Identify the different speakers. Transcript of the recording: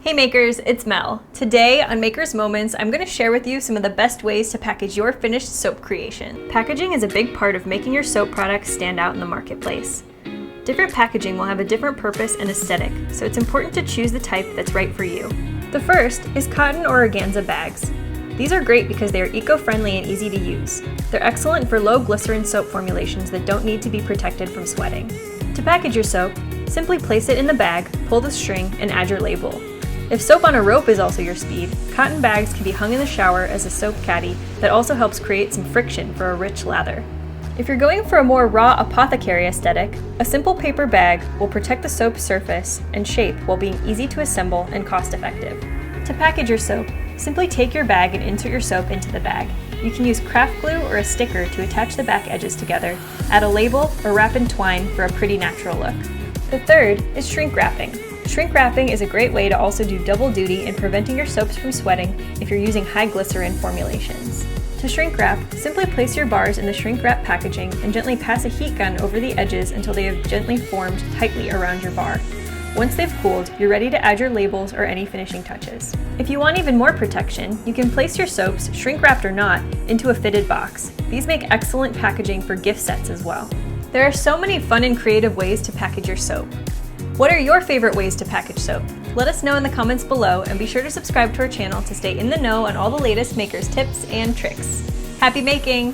Speaker 1: Hey makers, it's Mel. Today on Makers Moments, I'm going to share with you some of the best ways to package your finished soap creation. Packaging is a big part of making your soap products stand out in the marketplace. Different packaging will have a different purpose and aesthetic, so it's important to choose the type that's right for you. The first is cotton or organza bags. These are great because they are eco-friendly and easy to use. They're excellent for low glycerin soap formulations that don't need to be protected from sweating. To package your soap, simply place it in the bag, pull the string, and add your label. If soap on a rope is also your speed, cotton bags can be hung in the shower as a soap caddy that also helps create some friction for a rich lather. If you're going for a more raw apothecary aesthetic, a simple paper bag will protect the soap's surface and shape while being easy to assemble and cost-effective. To package your soap, simply take your bag and insert your soap into the bag. You can use craft glue or a sticker to attach the back edges together, add a label, or wrap in twine for a pretty natural look. The third is shrink wrapping. Shrink wrapping is a great way to also do double duty in preventing your soaps from sweating if you're using high glycerin formulations. To shrink wrap, simply place your bars in the shrink wrap packaging and gently pass a heat gun over the edges until they have gently formed tightly around your bar. Once they've cooled, you're ready to add your labels or any finishing touches. If you want even more protection, you can place your soaps, shrink wrapped or not, into a fitted box. These make excellent packaging for gift sets as well. There are so many fun and creative ways to package your soap. What are your favorite ways to package soap? Let us know in the comments below, and be sure to subscribe to our channel to stay in the know on all the latest makers tips and tricks. Happy making!